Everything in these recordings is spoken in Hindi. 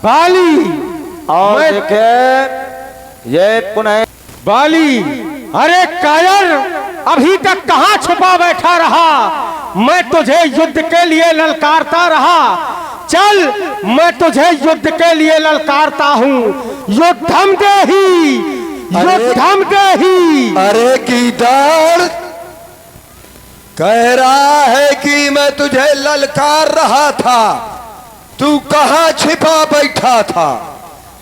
बाली और देखे ये पुनः बाली। अरे कायर, अभी तक कहाँ छुपा बैठा रहा? मैं तुझे युद्ध के लिए ललकारता रहा। चल, मैं तुझे युद्ध के लिए ललकारता हूँ। युद्धम देही, युद्धम देही। अरे गीदड़, कह रहा है कि मैं तुझे ललकार रहा था, तू कहाँ छिपा बैठा था?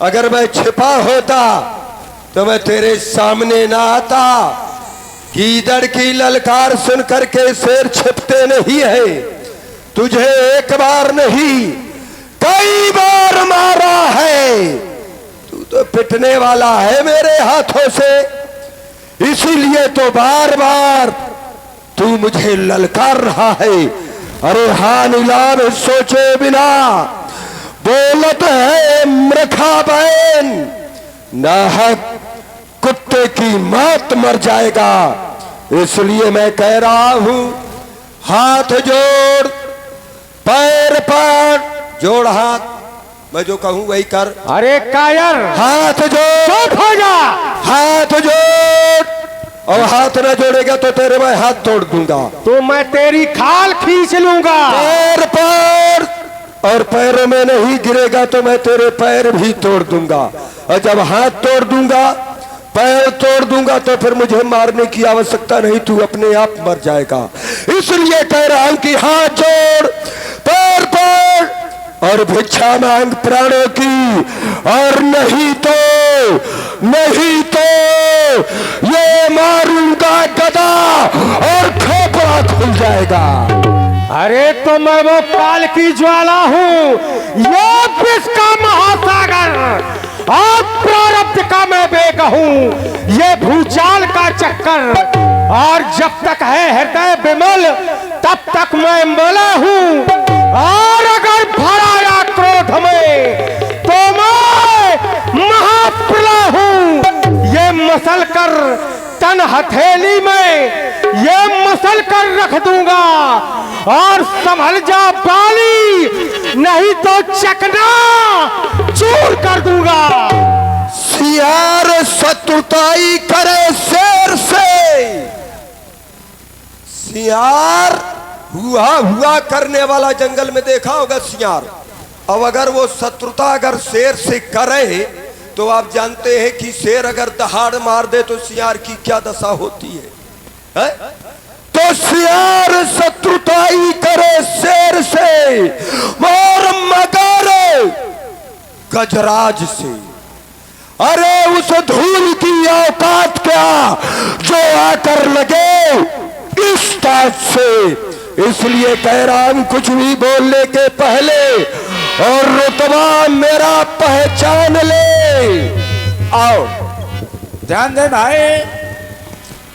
अगर मैं छिपा होता तो मैं तेरे सामने ना आता। गीदड़ की ललकार सुन करके शेर छिपते नहीं है। तुझे एक बार नहीं कई बार मारा है। तू तो पिटने वाला है मेरे हाथों से, इसीलिए तो बार बार तू मुझे ललकार रहा है। अरे हान इलाम सोचे बिना बोलत है मृखा बहन, नाहक कुत्ते की मौत मर जाएगा। इसलिए मैं कह रहा हूं, हाथ जोड़, पैर पर जोड़ हाथ, मैं जो कहूं वही कर। अरे कायर, हाथ जोड़, चुप हो जा। हाथ जोड़, और हाथ न जोड़ेगा तो तेरे मैं हाथ तोड़ दूंगा। तो मैं तेरी खाल खींच लूंगा। पैर पर, और पैरों में नहीं गिरेगा तो मैं तेरे पैर भी तोड़ दूंगा। और जब हाथ तोड़ दूंगा, पैर तोड़ दूंगा, तो फिर मुझे मारने की आवश्यकता नहीं, तू अपने आप मर जाएगा। इसलिए कह रहा हूं कि हाथ जोड़, पैर पर, और भिक्षा मांग प्राणों की। और नहीं तो ये मारूंगा गदा और खोपड़ा खुल जाएगा। अरे तो मैं वो काल की ज्वाला हूँ, ये विष का महासागर, और प्रारब्ध का मैं बेग हूँ, ये भूचाल का चक्कर। और जब तक है हृदय विमल, तब तक मैं मला हूँ। और अगर भराया क्रोध में, तो मैं महाप्रलय हूँ। ये मसल कर तन हथेली में, ये मसल कर रख दूंगा। और संभल जा बाली, नहीं तो चकना चूर कर दूंगा। सियार शत्रुताई करे शेर से, सियार हुआ करने वाला जंगल में देखा होगा सियार। अब अगर वो शत्रुता अगर शेर से करे, तो आप जानते हैं कि शेर अगर दहाड़ मार दे तो सियार की क्या दशा होती है? तो सियार शत्रुताई करे शेर से, और मगर गजराज से। अरे उस धूल की औकात क्या जो आकर लगे इस ताज से। इसलिए कह रहा हूं, कुछ भी बोलने के पहले और रुतबा मेरा पहचान ले। आओ, ध्यान दे भाई।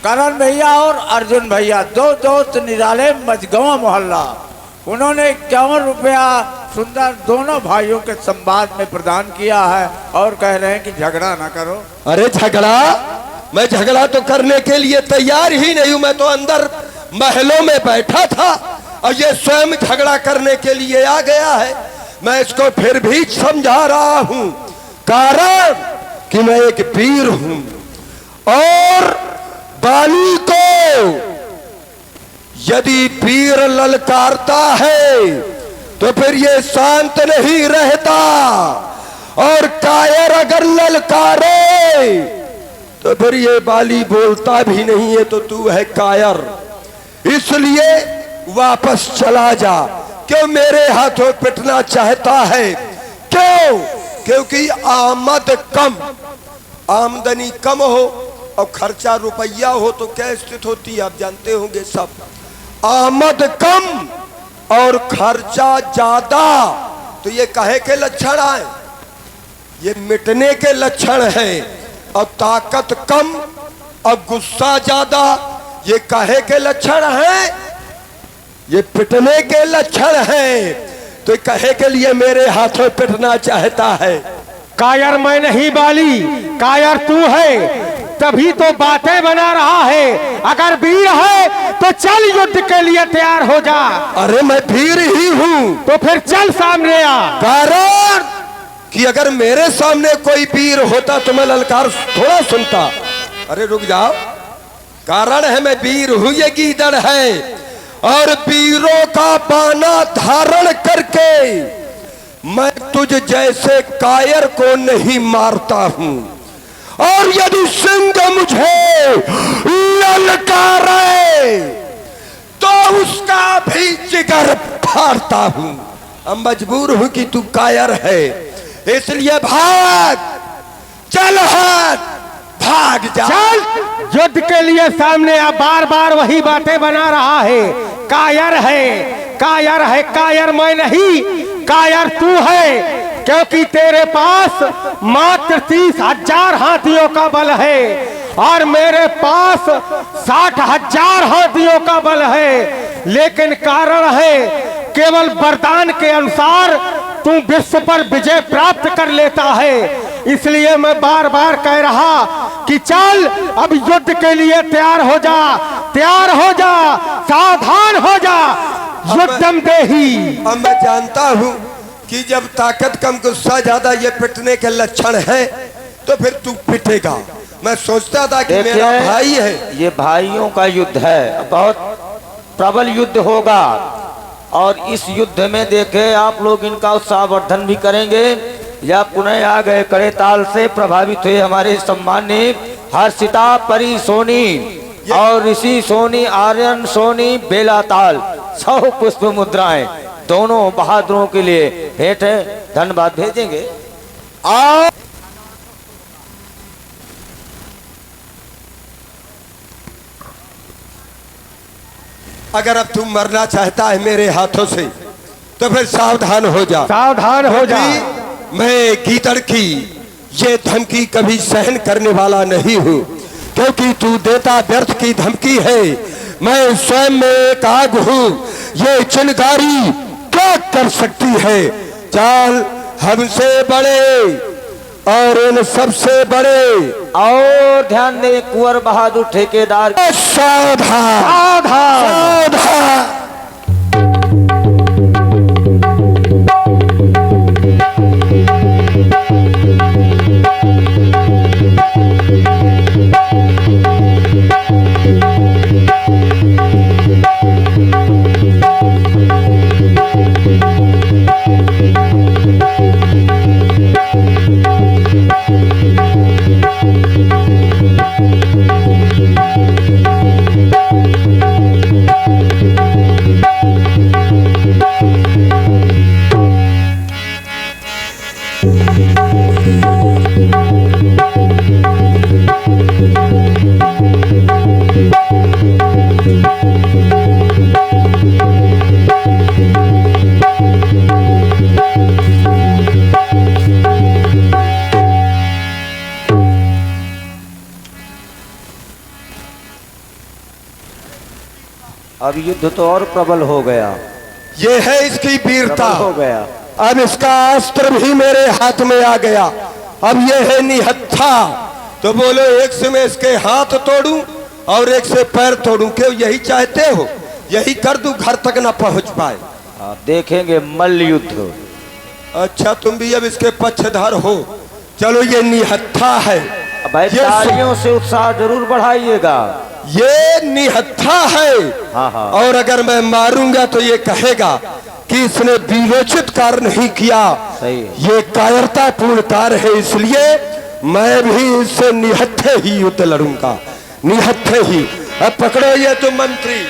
करण भैया और अर्जुन भैया, दो दोस्त निराले मझगांव मोहल्ला, उन्होंने 51 रुपया सुंदर दोनों भाइयों के संवाद में प्रदान किया है और कह रहे हैं कि झगड़ा ना करो। अरे झगड़ा, मैं झगड़ा तो करने के लिए तैयार ही नहीं हूं। मैं तो अंदर महलों में बैठा था और ये स्वयं झगड़ा करने के लिए आ गया है। मैं इसको फिर भी समझा रहा हूं, कारण कि मैं एक वीर हूं। और बाली को यदि वीर ललकारता है तो फिर ये शांत नहीं रहता। और कायर अगर ललकारे तो फिर ये बाली बोलता भी नहीं है, तो तू है कायर। इसलिए वापस चला जा। क्यों मेरे हाथों पिटना चाहता है? क्यों? क्योंकि आमद कम, आमदनी कम हो और खर्चा रुपया हो तो क्या स्थिति होती है आप जानते होंगे सब। आमद कम और खर्चा ज्यादा, तो ये कहे के लक्षण आए, ये मिटने के लक्षण है। और ताकत कम और गुस्सा ज्यादा, ये कहे के लक्षण है, ये पिटने के लक्षण है। तो कहे के लिए मेरे हाथों पिटना चाहता है। कायर मैं नहीं बाली, कायर तू है, तभी तो बातें बना रहा है। अगर वीर है तो चल युद्ध के लिए तैयार हो जा। अरे मैं वीर ही हूँ, तो फिर चल सामने आ। कारण कि अगर मेरे सामने कोई वीर होता तो मैं ललकार थोड़ा सुनता। अरे रुक जाओ, कारण है मैं वीर हूं, ये गीदड़ है, और वीरों का बाना धारण करके मैं तुझ जैसे कायर को नहीं मारता हूं, और यदि सिंह मुझे ललकारे तो उसका भी जिगर फाड़ता हूं। अब मजबूर हूं कि तू कायर है, इसलिए भाग, चल हाथ, भाग जा। चल युद्ध के लिए सामने आ। बार बार वही बातें बना रहा है। कायर है, कायर है, कायर मैं नहीं, कायर तू है, क्योंकि तेरे पास मात्र 30,000 हाथियों का बल है और मेरे पास 60,000 हाथियों का बल है। लेकिन कारण है केवल वरदान के अनुसार तू विश्व पर विजय प्राप्त कर लेता है। इसलिए मैं बार बार कह रहा कि चल अब युद्ध के लिए तैयार हो जा, तैयार हो जा, सावधान हो जा, युद्धम देही। अब मैं जानता हूं कि जब ताकत कम गुस्सा ज्यादा ये पिटने के लक्षण है तो फिर तू पिटेगा। मैं सोचता था कि मेरा भाई है। ये भाइयों का युद्ध है, बहुत प्रबल युद्ध होगा, और इस युद्ध में देखे आप लोग इनका उत्साहवर्धन भी करेंगे। या पुनः आ गए कड़े ताल से प्रभावित हुए हमारे सम्मानीय हर्षिता परी सोनी और ऋषि सोनी, आर्यन सोनी, बेला ताल, 100 पुष्प मुद्राएं दोनों बहादुरों के लिए भेंट है, धन्यवाद भेजेंगे। आ अगर अब तू मरना चाहता है मेरे हाथों से तो फिर सावधान हो जा, सावधान हो जा। मैं गीदड़ की ये धमकी कभी सहन करने वाला नहीं हूँ, क्योंकि तू देता व्यर्थ की धमकी है। मैं स्वयं में एक आग हूँ, ये चिंगारी क्या कर सकती है। चाल हमसे बड़े और इन सबसे बड़े, और ध्यान दे कुंवर बहादुर ठेकेदार, सावधान सावधान। सावधान। अब युद्ध तो और प्रबल हो गया, ये है इसकी वीरता। प्रबल हो गया। अब इसका अस्त्र भी मेरे हाथ में आ गया। अब ये है निहत्था। तो बोलो, एक से मैं इसके हाथ तोड़ूं और एक से पैर तोड़ूं, क्यों यही चाहते हो? यही कर दूं, घर तक ना पहुंच पाए। आप देखेंगे मल्ल युद्ध। अच्छा, तुम भी अब इसके पक्षधर हो। चलो, ये निहत्था है। भाई ये तालियों से उत्साह जरूर बढ़ाइएगा। ये निहत्था है। हाँ हाँ। और अगर मैं मारूंगा तो ये कहेगा कि इसने विवेचित कार्य नहीं किया। सही। ये कायरतापूर्ण कार्य है, इसलिए मैं भी इससे निहत्थे ही युद्ध लड़ूंगा, निहत्थे ही। अब पकड़ो ये तुम मंत्री।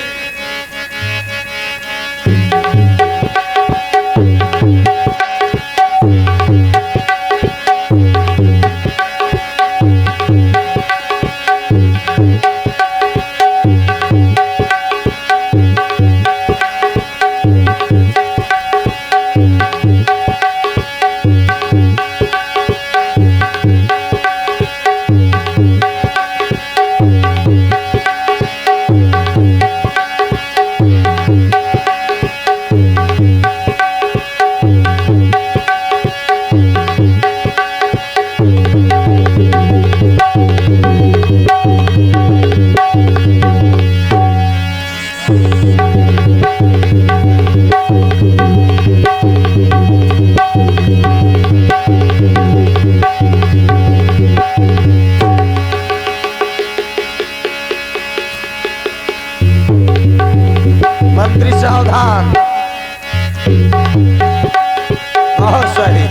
बहुत सही।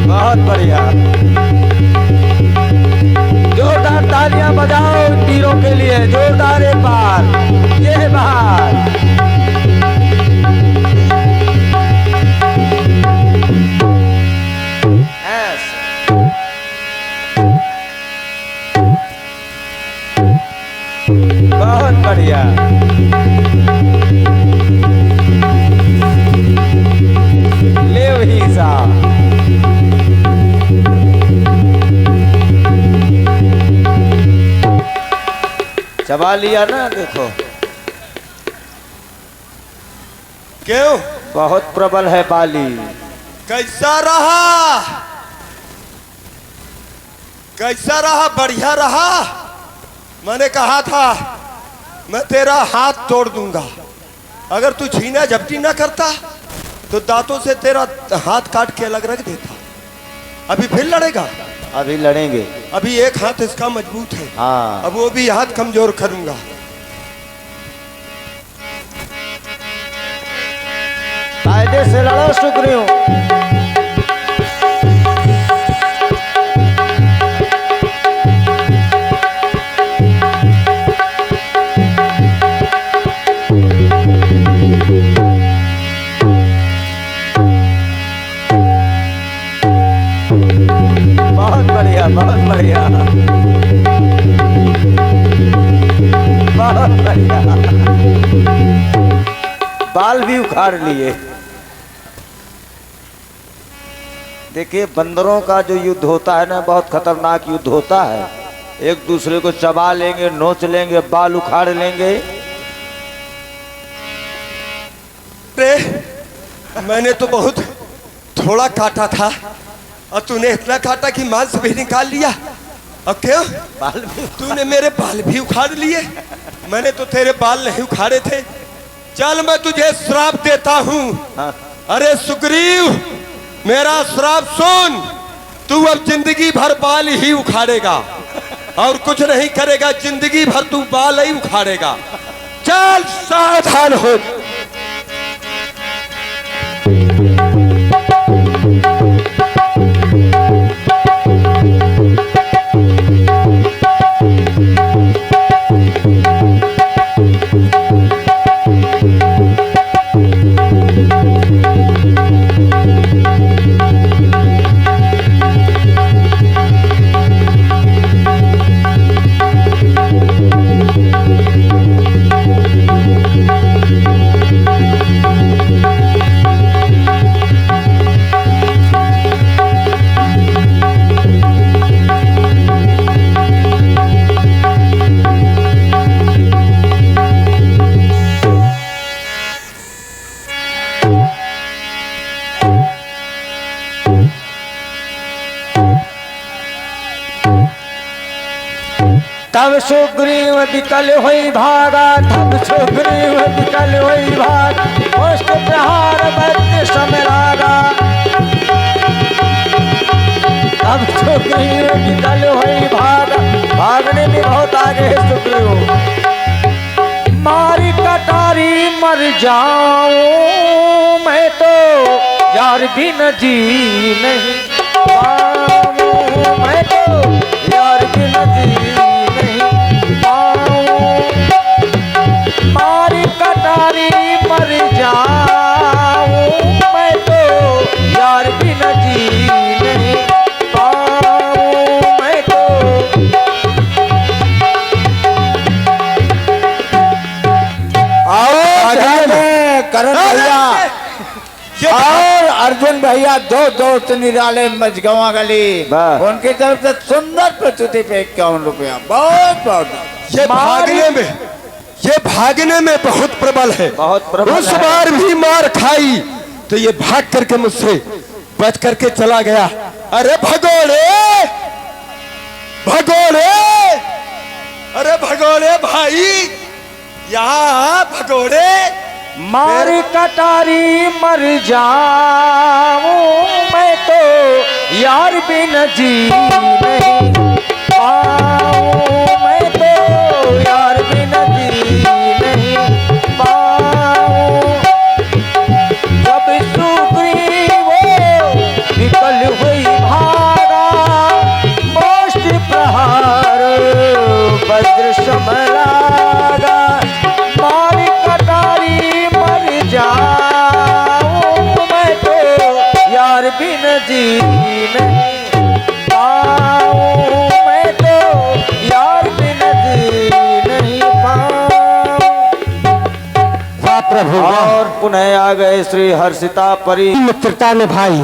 बहुत बढ़िया। जोरदार तालियां बजाओ इन तीरों के लिए, जोरदार एक बार, ये बात। बहुत बढ़िया। ले वही साहब। चबा लिया ना, देखो क्यों? बहुत प्रबल है बाली। कैसा रहा? कैसा रहा? बढ़िया रहा। मैंने कहा था मैं तेरा हाथ तोड़ दूंगा अगर तू छीना झपटी ना करता, तो दांतों से तेरा हाथ काट के अलग रख देता। अभी फिर लड़ेगा? अभी लड़ेंगे। अभी एक हाथ इसका मजबूत है, हाँ। अब वो भी हाथ कमजोर करूंगा। कायदे से लड़ो सुग्रीव। बहुत बढ़िया, बहुत बढ़िया, बहुत बढ़िया। बाल भी उखाड़ लिए। देखिए, बंदरों का जो युद्ध होता है ना, बहुत खतरनाक युद्ध होता है। एक दूसरे को चबा लेंगे, नोच लेंगे, बाल उखाड़ लेंगे। मैंने तो बहुत थोड़ा काटा था और तूने इतना काटा कि मांस भी निकाल लिया। अब क्यों? बाल भी तूने मेरे बाल भी उखाड़ लिए। मैंने तो तेरे बाल नहीं उखाड़े थे। चल मैं तुझे श्राप देता हूँ। हाँ। अरे सुग्रीव, मेरा श्राप सुन। तू अब जिंदगी भर बाल ही उखाड़ेगा और कुछ नहीं करेगा। जिंदगी भर तू बाल ही उखाड़ेगा। चल सावधान हो। तब सुग्रीव विकल हुई भागा, तब सुग्रीव विकल हुई भाग, पुष्प प्रहार वैद्य समरागा। तब सुग्रीव विकल हुई भागा, भागने में बहुत आगे है सुग्रीव। मारी कटारी मर जाऊं मैं तो यार बिन जी नहीं पाऊं, मैं तो यार बिन जी कटारी मर जाऊं मैं तो यार बिना जी नहीं पाऊं मैं तो। करण भैया और अर्जुन भैया दो दोस्त निराले मझगवा गली, उनकी तरफ से सुंदर प्रस्तुति पे 51 रुपया। बहुत बहुत। ये भागने में बहुत प्रबल है। बहुत प्रबल उस बार भी मार खाई तो ये भाग करके मुझसे बच करके चला गया। अरे भगोड़े, भगोड़े, अरे भगोड़े भाई, यहाँ भगोड़े। मारी कटारी मर जाऊं मैं तो यार बिन जी नहीं पाऊं, मैं तो यार बिन जी नहीं पाऊं। जब सुग्रीव विकल हुई भागा, मोष्ट प्रहार वज्र सम लागा, मार कटारी मर जाऊं, मैं तो यार बिन जी नहीं पाऊं, मैं तो यार बिन जी नहीं पाऊं। वाह प्रभु वाह। और पुनः आ गए श्री हर्षिता परी। मित्रता निभाई।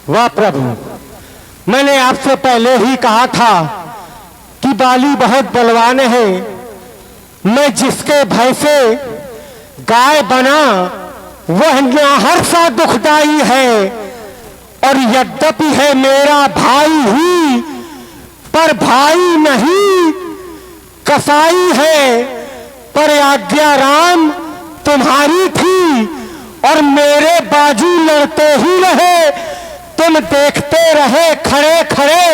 वाह प्रभु, मैंने आपसे पहले ही कहा था कि बाली बहुत बलवान है। मैं जिसके भय से गाय बना वह न्याहर सा दुखदाई है, और यद्यपि है मेरा भाई ही पर भाई नहीं कसाई है। पर आज्ञा राम तुम्हारी थी और मेरे बाजू लड़ते ही रहे, तुम देखते रहे खड़े खड़े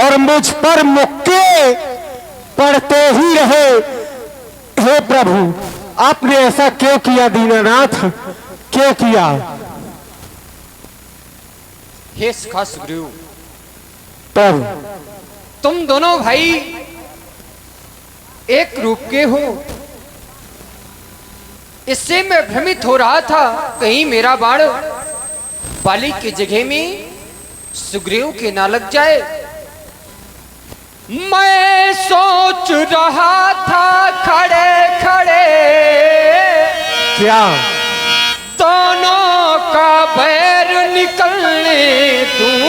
और मुझ पर मुक्के पड़ते ही रहे। हे प्रभु, आपने ऐसा क्यों किया दीनानाथ, क्यों किया? हे सखा सुग्रीव, प्रभु तुम दोनों भाई एक रूप के हो। इससे मैं भ्रमित हो रहा था कहीं मेरा बाण बाली की जगह में सुग्रीव के ना लग जाए। मैं सोच रहा था खड़े खड़े क्या? दोनों का बैर निकलने दूं,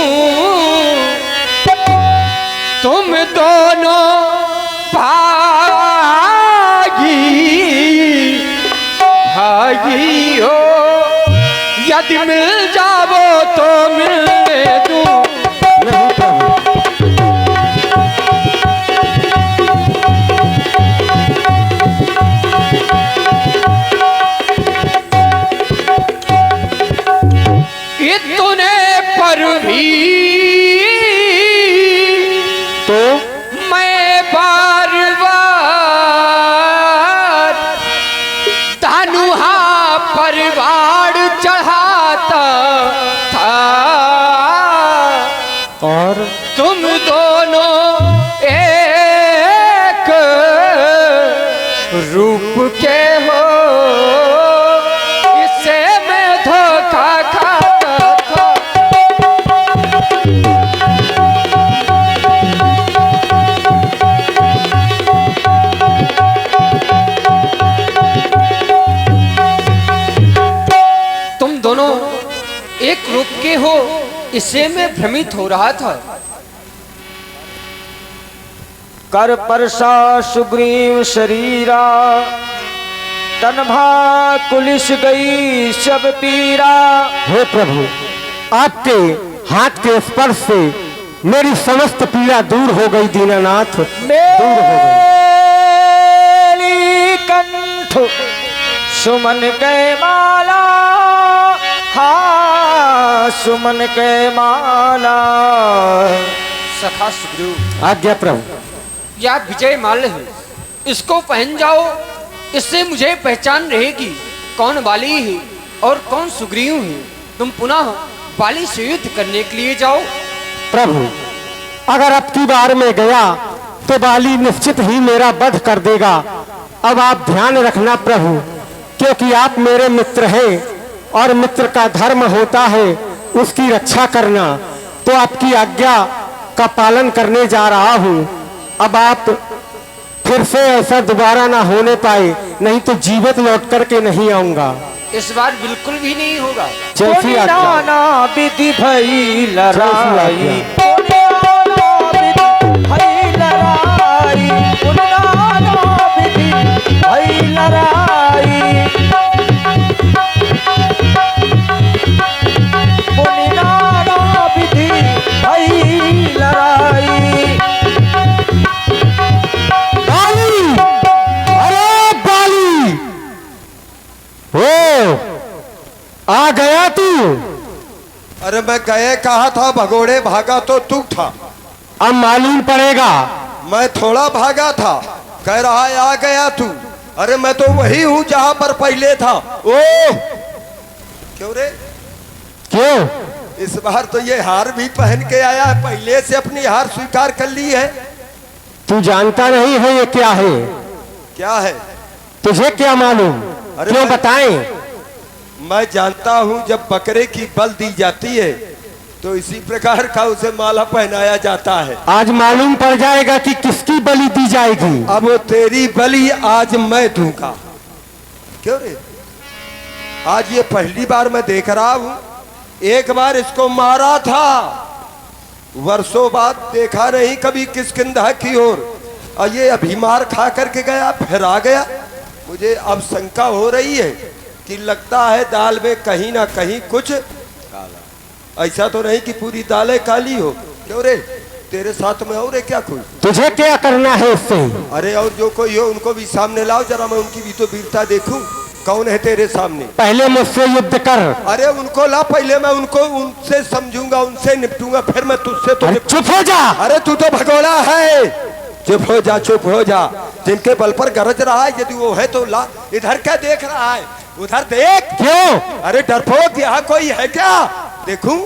तुम दोनों भागी हो, यदि मिल जाओ तो मिलने दूं। नहीं प्रभु, इतने पर भी तो मैं बार बार धनुहा परिवार चढ़ाता था, और तुम दोनों एक रूप के हो, इससे मैं धोखा खाता था। तुम दोनों एक रूप के हो, इससे मैं भ्रमित हो रहा था। कर परसा सुग्रीव शरीरा, तनभा कुलिस गई सब पीरा। हे प्रभु, आपके हाथ के स्पर्श से मेरी समस्त पीड़ा दूर हो गई दीनानाथ, दूर हो गई। मेली कंठ सुमन के माला, हाँ सुमन के माला। सखा सुग्रीव, आज्ञा प्रभु। यह विजय माल्य है, इसको पहन जाओ, इससे मुझे पहचान रहेगी कौन बाली है और कौन सुग्रीव है। तुम पुनः बाली से युद्ध करने के लिए जाओ। प्रभु, अगर अब की बार में गया तो बाली निश्चित ही मेरा वध कर देगा। अब आप ध्यान रखना प्रभु, क्योंकि आप मेरे मित्र हैं और मित्र का धर्म होता है उसकी रक्षा करना। तो आपकी आज्ञा का पालन करने जा रहा हूँ। अब आप फिर से ऐसा दोबारा ना होने पाए, नहीं तो जीवित लौट करके नहीं आऊंगा। इस बार बिल्कुल भी नहीं होगा। जैसी आज्ञा। नाना विधि भई लड़ाई, जैसी भई लड़ाई, नाना विधि भई लड़ाई, नाना विधि भई लड़ाई। बाली, अरे बाली, ओ आ गया तू? अरे मैं गए कहा था, भगोड़े भागा तो तू था। अब मालूम पड़ेगा। मैं थोड़ा भागा था, कह रहा है आ गया तू। अरे मैं तो वही हूँ जहां पर पहले था। ओ क्यों रे? क्यों? इस बार तो ये हार भी पहन के आया है, पहले से अपनी हार स्वीकार कर ली है। तू जानता नहीं है ये क्या है? क्या है? तुझे क्या मालूम? अरे क्यों मैं- बताएं? मैं जानता हूँ जब बकरे की बल दी जाती है तो इसी प्रकार का उसे माला पहनाया जाता है। आज मालूम पड़ जाएगा कि किसकी बलि दी जाएगी। अब वो तेरी बलि आज मैं दूंगा। क्यों रे? आज ये पहली बार मैं देख रहा हूँ। एक बार इसको मारा था, वर्षों बाद देखा नहीं कभी किष्किंधा की ओर, और ये अभी मार खा करके गया फिर आ गया। मुझे अब शंका हो रही है कि लगता है दाल में कहीं ना कहीं कुछ काला। ऐसा तो नहीं कि पूरी दालें काली हो। क्यों रे? तेरे साथ में और है क्या कोई? तुझे क्या करना है इससे? अरे और जो कोई हो उनको भी सामने लाओ, जरा मैं उनकी भी तो वीरता देखूं। कौन है तेरे सामने? पहले मुझसे युद्ध कर। अरे उनको ला, पहले मैं उनको उनसे समझूंगा, उनसे निपटूंगा, फिर मैं तुझसे तो अरे चुप हो जा। अरे तू तो भगोड़ा है। चुप हो जा, चुप हो जा। जिनके बल पर गरज रहा है, यदि वो है तो ला। इधर क्या देख रहा है? उधर देख। क्यों? अरे डरपोक, यहाँ कोई है क्या? देखूं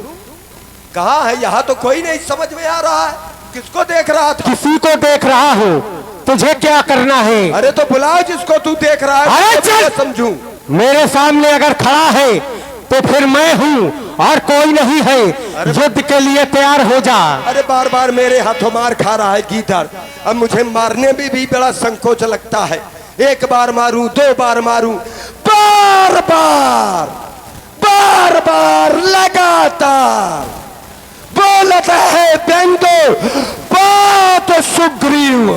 कहाँ है? यहाँ तो कोई नहीं समझ में आ रहा है। किसको देख रहा था? किसी को देख रहा हूँ। तुझे क्या करना है? अरे तो बुलाओ जिसको तू देख रहा है। अरे उसको चल! मैं समझूं। मेरे सामने अगर खड़ा है तो फिर मैं हूँ और कोई नहीं है। युद्ध के लिए तैयार हो जा। अरे बार बार मेरे हाथों मार खा रहा है गीदड़। अब मुझे मारने में भी बड़ा संकोच लगता है। एक बार मारूं, दो बार मारूं, बार बार बार बार लगातार बोलता है बेंदो बात सुग्रीव।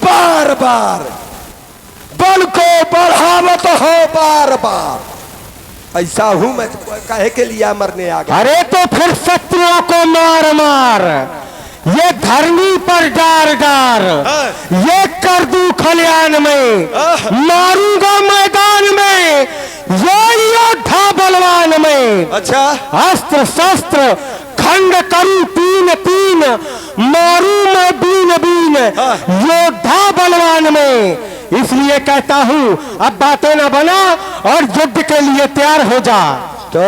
बार बार बल को बढ़ावत हो, बार बार। ऐसा हूं मैं काहे के लिए मरने आ गया? अरे तो फिर शत्रुओं को मार मार, ये धरनी पर डार डार, ये कर दूं खलियान में, मारूंगा मैदान में, ये योद्धा बलवान में। अच्छा, अस्त्र शस्त्र खंड करूं तीन तीन, मारूं मैं बीन बीन, योद्धा बलवान में। इसलिए कहता हूं अब बातें न बना और युद्ध के लिए तैयार हो जा। तो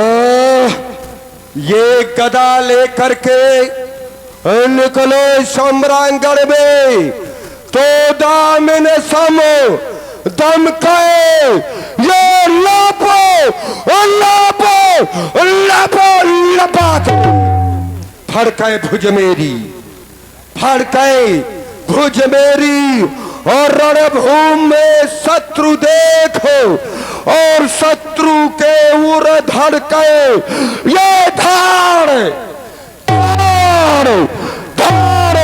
ये गदा लेकर के निकलो सम्रांगण में, तो दामिन सम दम के ये लापो लापो लापो लपात फड़के भुज मेरी, फड़के भुज मेरी, और रणभूमि में शत्रु देखो और शत्रु के उर धड़के ये धार धार धार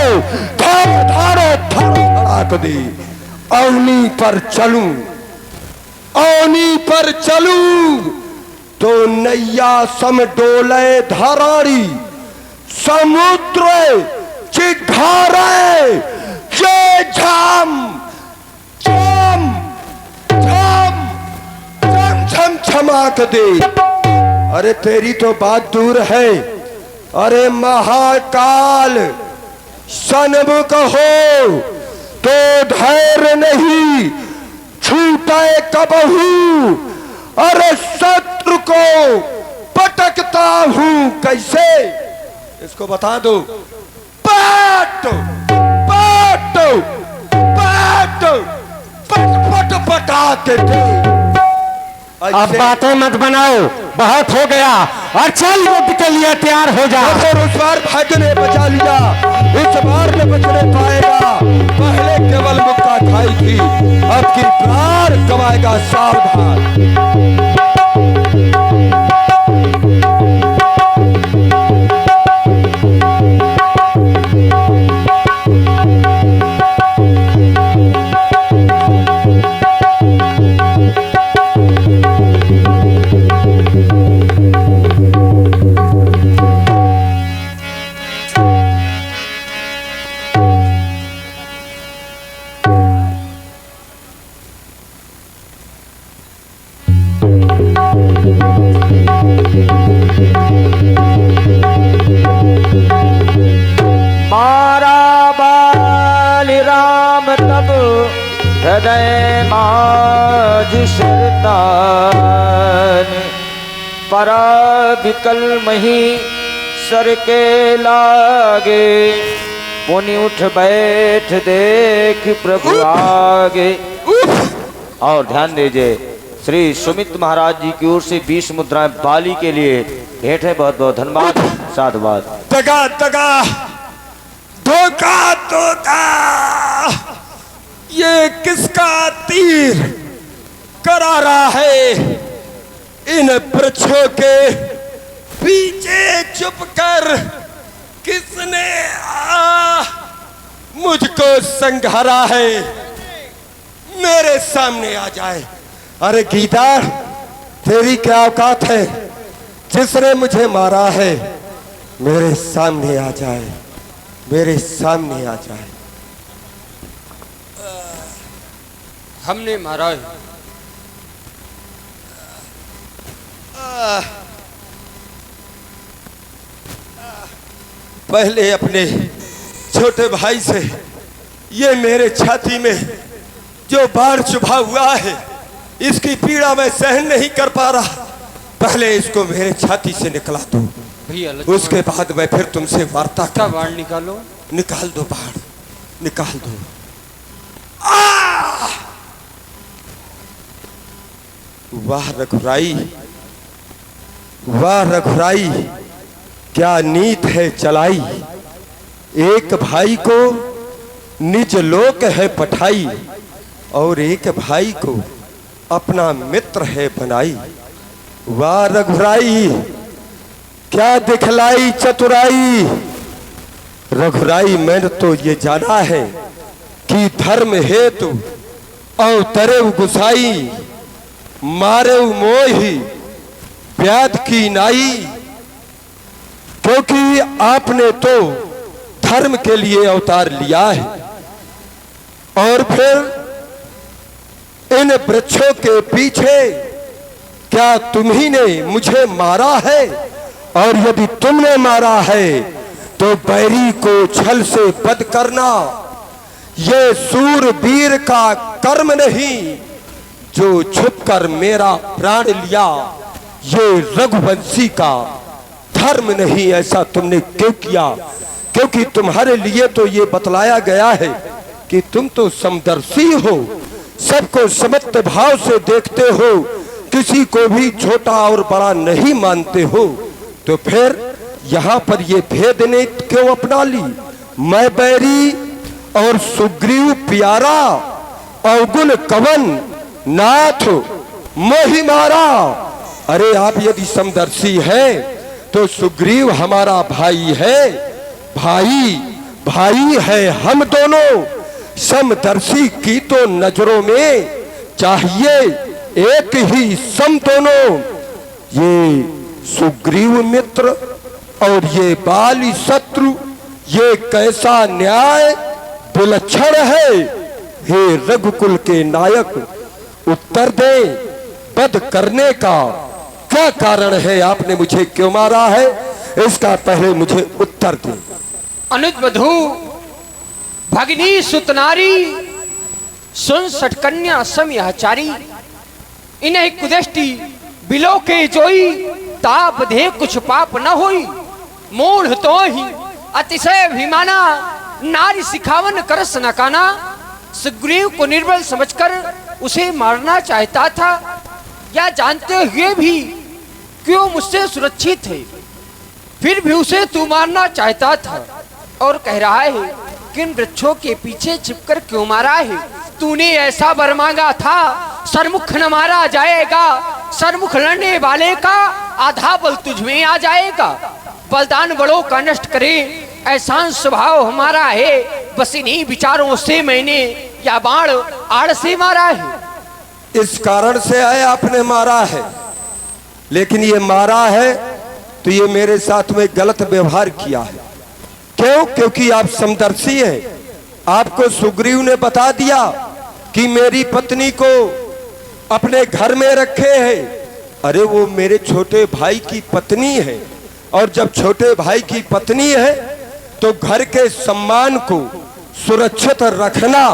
धार धार धड़क दे। अवनी पर चलूं, अवनी पर चलूं तो नैया सम डोले धरारी, समुद्र चिघारे ये झाम झम झम झम झम झमाक दे। अरे तेरी तो बात दूर है। अरे महाकाल सन्मुख हो तो धैर्य नहीं छूटे कबहू। अरे शत्रु को पटकता हूं कैसे, इसको बता दो। पाट पाट पाट पट पट पटा के दे। अब बातें मत बनाओ, बहुत हो गया, और चल युद्ध के लिए तैयार हो जा। और उस बार भाग्य ने बचा लिया, इस बार न बचने पाएगा। पहले केवल मुक्का खाई थी, अब की बार कमाएगा सावधान। सिरतान परा विकल मही सर के लागे पुनि उठ बैठ देख प्रभु आगे। और ध्यान दीजिए श्री सुमित महाराज जी की ओर से 20 मुद्राएं बाली के लिए भेंट है। बहुत बहुत धन्यवाद, साधुवाद। दगा दगा, धोखा धोखा, ये किसका तीर करा रहा है इन वृक्षों के पीछे छुपकर? किसने मुझको संघारा है? मेरे सामने आ जाए। अरे गीता, तेरी क्या औकात है? जिसने मुझे मारा है मेरे सामने आ जाए, मेरे सामने आ जाए। हमने मारा है। पहले अपने छोटे भाई से ये मेरे छाती में जो बाढ़ चुभा हुआ है, इसकी पीड़ा मैं सहन नहीं कर पा रहा। पहले इसको मेरे छाती से निकला दो, भैया उसके बाद मैं फिर तुमसे वार्ता का बाढ़ निकालो। निकाल दो बाढ़, निकाल दो। वाह रघुराई, वाह रघुराई, क्या नीत है चलाई। एक भाई को निज लोक है पठाई और एक भाई को अपना मित्र है बनाई। वाह रघुराई, क्या दिखलाई चतुराई। रघुराई, मैंने तो ये जाना है कि धर्म हेतु अवतरे गुसाई, मारे मोही व्याध की नाई। क्योंकि आपने तो धर्म के लिए अवतार लिया है और फिर इन वृक्षों के पीछे क्या तुम्ही ने मुझे मारा है? और यदि तुमने मारा है तो बैरी को छल से वध करना ये सूरवीर का कर्म नहीं। जो छुपकर मेरा प्राण लिया ये रघुवंशी का धर्म नहीं। ऐसा तुमने क्यों किया? क्योंकि तुम्हारे लिए तो ये बतलाया गया है कि तुम तो समदर्शी हो, सबको समत्व भाव से देखते हो, किसी को भी छोटा और बड़ा नहीं मानते हो। तो फिर यहाँ पर ये भेद ने क्यों अपना ली? मैं बैरी और सुग्रीव प्यारा, अवगुण कवन नाथ मोहि मारा। अरे आप यदि समदर्शी है तो सुग्रीव हमारा भाई है, भाई भाई है हम दोनों। समदर्शी की तो नजरों में चाहिए एक ही सम दोनों। ये सुग्रीव मित्र और ये बाली शत्रु, ये कैसा न्याय विलक्षण है। हे रघुकुल के नायक, उत्तर दे, वध करने का क्या कारण है? आपने मुझे क्यों मारा है? इसका पहले मुझे उत्तर दे। अनुज वधू भगिनी सुतनारी सुन सटकन्या समयाचारी, इन्हें कुदृष्टि बिलो के जोई, ताप दे कुछ पाप न होई। मूढ़ तो ही अतिशय अभिमाना, नारी सिखावन करस न काना। सुग्रीव को निर्बल समझकर उसे मारना चाहता था, या जानते हुए भी क्यों मुझसे सुरक्षित है, फिर भी उसे तू मारना चाहता था। और कह रहा है किन वृक्षों के पीछे छिपकर क्यों मारा है? तूने ऐसा वर मांगा था, सरमुख न मारा जाएगा। सरमुख लड़ने वाले का आधा बल तुझमें आ जाएगा। बलदान बड़ों का नष्ट करे ऐसा स्वभाव हमारा है। बस इन्हीं विचारों से मैंने या बाण आड़ से मारा है। इस कारण से है आपने मारा है, लेकिन ये मारा है तो ये मेरे साथ में गलत व्यवहार किया है। क्यों? क्योंकि आप समदर्शी हैं। आपको सुग्रीव ने बता दिया कि मेरी पत्नी को अपने घर में रखे हैं। अरे वो मेरे छोटे भाई की पत्नी है, और जब छोटे भाई की पत्नी है तो घर के सम्मान को सुरक्षित रखना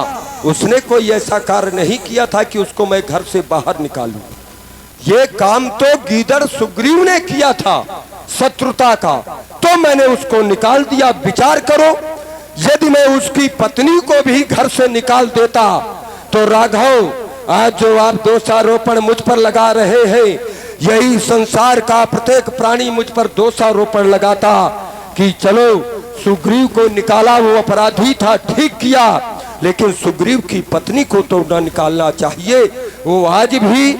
उसने कोई ऐसा कार्य नहीं किया था कि उसको मैं घर से बाहर निकालूं। ये काम तो गीदड़ सुग्रीव ने किया था शत्रुता का, तो मैंने उसको निकाल दिया। विचार करो, यदि मैं उसकी पत्नी को भी घर से निकाल देता तो राघव, आज जो आप दोषारोपण मुझ पर लगा रहे हैं, यही संसार का प्रत्येक प्राणी मुझ पर दोषारोपण लगाता कि चलो सुग्रीव को निकाला, वो अपराधी था, ठीक किया, लेकिन सुग्रीव की पत्नी को तो न निकालना चाहिए। वो आज भी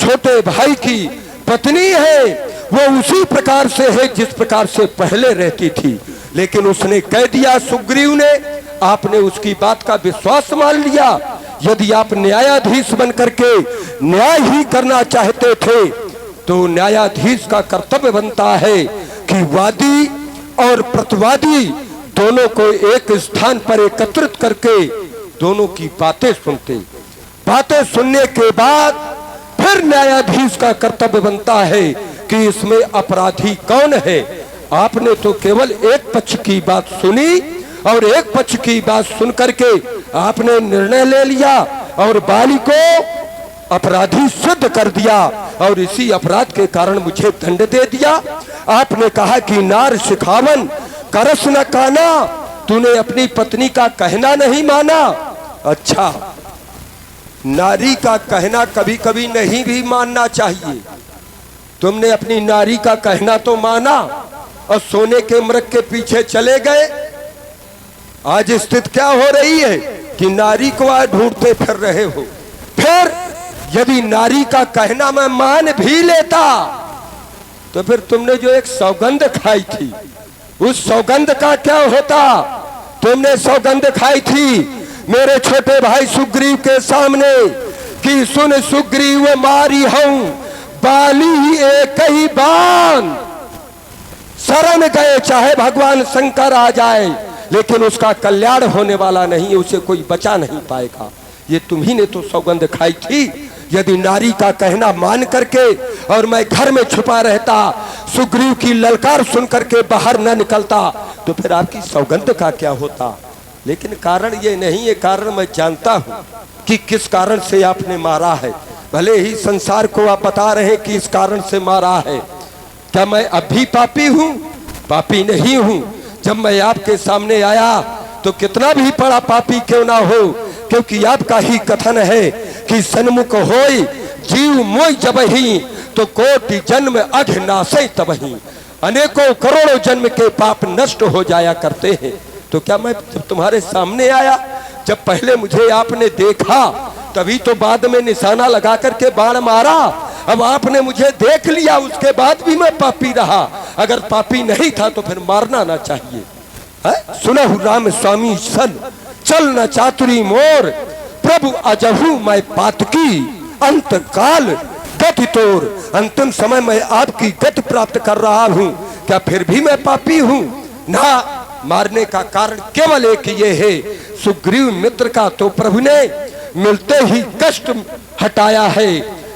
छोटे भाई की पत्नी है, वो उसी प्रकार से है जिस प्रकार से पहले रहती थी। लेकिन उसने कह दिया सुग्रीव ने, आपने उसकी बात का विश्वास मान लिया। यदि आप न्यायाधीश बनकर के न्याय ही करना चाहते थे तो न्यायाधीश का कर्तव्य बनता है कि वादी और प्रतिवादी दोनों को एक स्थान पर एकत्रित करके दोनों की बातें सुनते। बातें सुनने के बाद फिर न्यायाधीश का कर्तव्य बनता है कि इसमें अपराधी कौन है। आपने तो केवल एक पक्ष की बात सुनी और एक पक्ष की बात सुन करके आपने निर्णय ले लिया और बाली को अपराधी सिद्ध कर दिया और इसी अपराध के कारण मुझे दंड दे दिया। आपने कहा कि नार शिखावन करस न काना, तूने अपनी पत्नी का कहना नहीं माना। अच्छा, नारी का कहना कभी कभी नहीं भी मानना चाहिए। तुमने अपनी नारी का कहना तो माना और सोने के मृग के पीछे चले गए। आज स्थिति क्या हो रही है कि नारी को आज ढूंढते फिर रहे हो। फिर यदि नारी का कहना मैं मान भी लेता तो फिर तुमने जो एक सौगंध खाई थी, उस सौगंध का क्या होता? तुमने सौगंध खाई थी मेरे छोटे भाई सुग्रीव के सामने कि सुन सुग्रीव मारी हूं बाली ही एक ही बाण, शरण गए चाहे भगवान शंकर आ जाए, लेकिन उसका कल्याण होने वाला नहीं है, उसे कोई बचा नहीं पाएगा। ये तुम्ही ने तो सौगंध खाई थी। यदि नारी का कहना मान करके और मैं घर में छुपा रहता, सुग्रीव की ललकार सुन करके बाहर न निकलता, तो फिर आपकी सौगंध का क्या होता? लेकिन कारण ये नहीं है, कारण मैं जानता हूं कि किस कारण से आपने मारा है। भले ही संसार को आप बता रहे हैं कि इस कारण से मारा है। क्या मैं अब भी पापी हूं? पापी नहीं हूं। जब मैं आपके सामने आया तो कितना भी बड़ा पापी क्यों ना हो, क्योंकि आपका ही कथन है कि सन्मुख होई जीव मोय जबहि, तो कोटि जन्म अघ नासै तबहि। अनेकों करोड़ों जन्म के पाप नष्ट हो जाया करते हैं। तो क्या मैं जब तुम्हारे सामने आया, जब पहले मुझे आपने देखा तभी तो बाद में निशाना लगा करके बाण मारा। अब आपने मुझे देख लिया, उसके बाद भी मैं पापी रहा। अगर पापी नहीं था तो फिर मारना ना चाहिए। सुनहु राम स्वामी सन चल न चातुरी मोर, प्रभु अजहू मैं पातकी अंत काल गति तोर। अंतिम समय में आपकी गति प्राप्त कर रहा हूँ, क्या फिर भी मैं पापी हूँ? ना, मारने का कारण केवल एक ये है, सुग्रीव मित्र का तो प्रभु ने मिलते ही कष्ट हटाया है।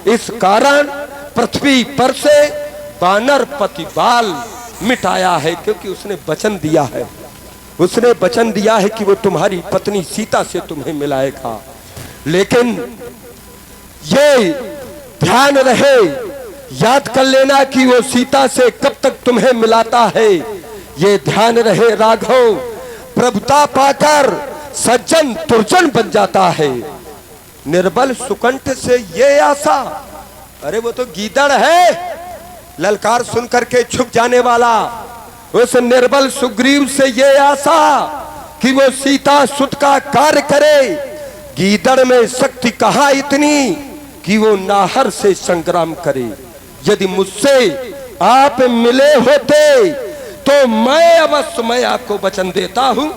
इस कारण पृथ्वी पर से बानर पति बाल मिटाया है, क्योंकि उसने वचन दिया है। उसने वचन दिया है कि वो तुम्हारी पत्नी सीता से तुम्हें मिलाएगा। लेकिन ये ध्यान रहे, याद कर लेना कि वो सीता से कब तक तुम्हें मिलाता है। ये ध्यान रहे राघव, प्रभुता पाकर सज्जन तुर्जन बन जाता है। निर्बल सुकंठ से ये आशा, अरे वो तो गीदड़ है, ललकार सुन करके छुप जाने वाला। उस निर्बल सुग्रीव से ये आशा कि वो सीता सुत का कार्य करे। गीदड़ में शक्ति कहाँ इतनी कि वो नाहर से संग्राम करे। यदि मुझसे आप मिले होते तो मैं आपको वचन देता हूं,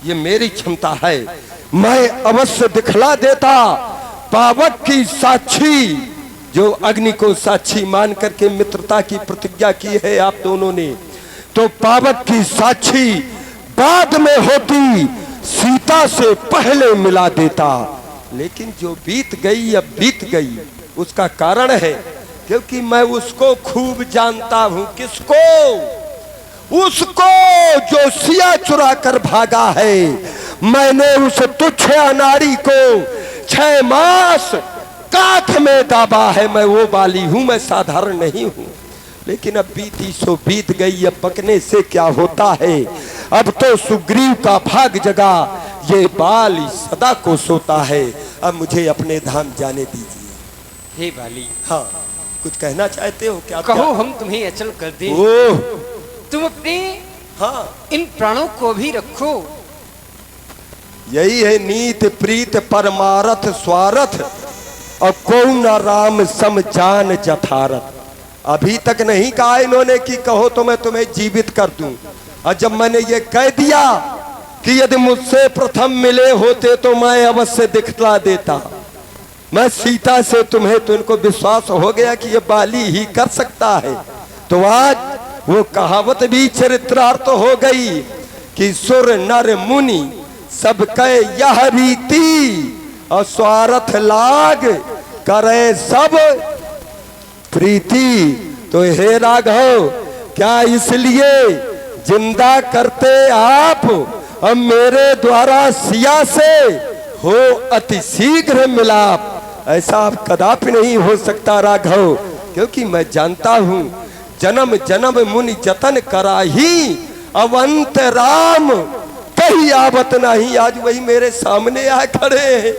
ये मेरी क्षमता है, मैं अवश्य दिखला देता। पावक की साक्षी, जो अग्नि को साक्षी मान करके मित्रता की प्रतिज्ञा की है आप दोनों ने, तो पावक की साक्षी बाद में होती, सीता से पहले मिला देता। लेकिन जो बीत गई अब बीत गई, उसका कारण है क्योंकि मैं उसको खूब जानता हूं। किसको? उसको जो सिया चुरा कर भागा है, मैंने उस तुच्छ अनाड़ी को 6 मास काख में दाबा है। मैं वो बाली हूं, मैं साधारण नहीं हूं। लेकिन अब बीती सो बीत गई, अब बकने से क्या होता है। अब तो सुग्रीव का भाग जगा, ये बाली सदा को सोता है। अब मुझे अपने धाम जाने दीजिए। हे बाली, हाँ, कुछ कहना चाहते हो क्या? कहो, हम तुम्हें अचल कर दें। ओह, तुम अपने हाँ, इन प्राणों को भी रखो। यही है नीत प्रीत परमारथ स्वार्थ, और कौन राम सम जान जथारथ। अभी तक नहीं कहा इन्होंने कि कहो तो मैं तुम्हें जीवित कर दूं। और जब मैंने ये कह दिया कि यदि मुझसे प्रथम मिले होते तो मैं अवश्य दिखला देता मैं सीता से तुम्हें, तो इनको विश्वास हो गया कि ये बाली ही कर सकता है। तो आज वो कहावत भी चरित्रार्थ हो गई कि सुर नर मुनि सब कहे यह रीति, और स्वार्थ लाग करे सब प्रीति। तो हे राघव, क्या इसलिए जिंदा करते आप, और मेरे द्वारा सिया से हो अति शीघ्र मिलाप। ऐसा आप कदापि नहीं हो सकता राघव, क्योंकि मैं जानता हूं जन्म जन्म मुनि जतन करा ही, अवंत राम कहीं आवत नहीं। आज वही मेरे सामने आ खड़े हैं।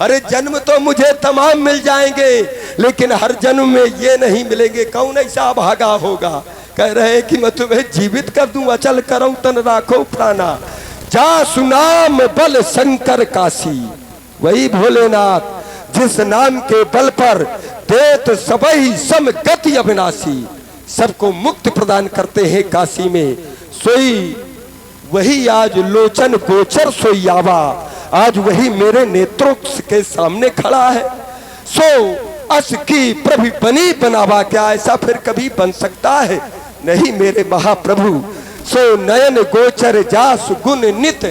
अरे जन्म तो मुझे तमाम मिल जाएंगे, लेकिन हर जन्म में ये नहीं मिलेंगे। कौन ऐसा भागा होगा? कह रहे हैं कि मैं तुम्हें जीवित कर दूं, अचल करूं तन राखो प्राणा। जा सुनाम बल शंकर काशी, वही भोलेनाथ जिस नाम के बल पर देत सबई सम गति अविनाशी, सबको मुक्त प्रदान करते हैं काशी में। सोई वही आज लोचन गोचर सोई आवा, आज वही मेरे नेत्रों के सामने खड़ा है। सो अस की प्रभु बनी बनावा, क्या ऐसा फिर कभी बन सकता है? नहीं मेरे महाप्रभु। सो नयन गोचर जास गुण नित,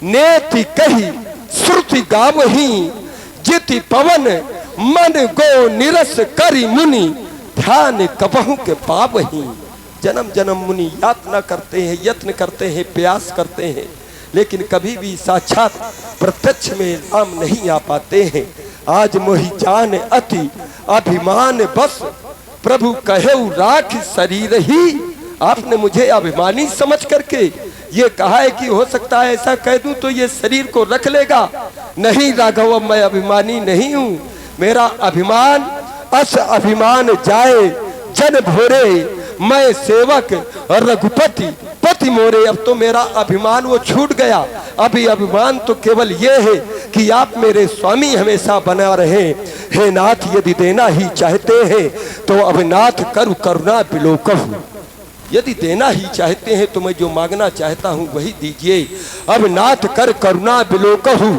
नेति कही श्रुति गावही, जिति पवन मन गो निरस करी मुनि, ध्यान कबहू के पावही। जन्म जन्म मुनि यातना करते हैं, यत्न करते हैं, प्रयास करते हैं, लेकिन कभी भी साक्षात प्रत्यक्ष में राम नहीं आ पाते हैं। आज मोहि जान अति अभिमान बस, प्रभु कहेउ राख शरीर ही। आपने मुझे अभिमानी समझ करके ये कहा है कि हो सकता है ऐसा कह दूं तो ये शरीर को रख लेगा। नहीं राघव, मैं अभिमानी नहीं हूं। मेरा अभिमान अस अभिमान जाए जन भोरे, मैं सेवक रघुपति पति मोरे। अब तो मेरा अभिमान वो छूट गया। अभी अभिमान तो केवल ये है कि आप मेरे स्वामी हमेशा बना रहे। हे नाथ, यदि देना ही चाहते हैं तो अब नाथ करु करुणा बिलोकहु। यदि देना ही चाहते हैं तो मैं जो मांगना चाहता हूँ वही दीजिए। अब नाथ कर करुणा बिलोकहु,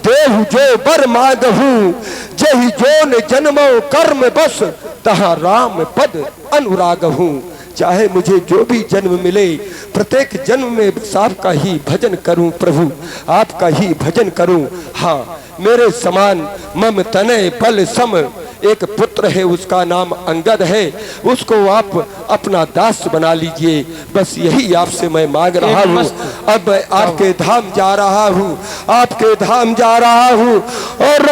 देहु जो बर मांगहु, जहि जोन जन्मो कर्म बस, तहाँ राम पद अनुरागहु। चाहे मुझे जो भी जन्म मिले, प्रत्येक जन्म में आपका ही भजन करूं प्रभु, आपका ही भजन करूं। हाँ, मेरे समान मम तनय बल सम एक पुत्र है, उसका नाम अंगद है, उसको आप अपना दास बना लीजिए। बस यही आपसे मैं मांग रहा हूँ। अब आपके धाम जा रहा हूँ, आपके धाम जा रहा हूँ। और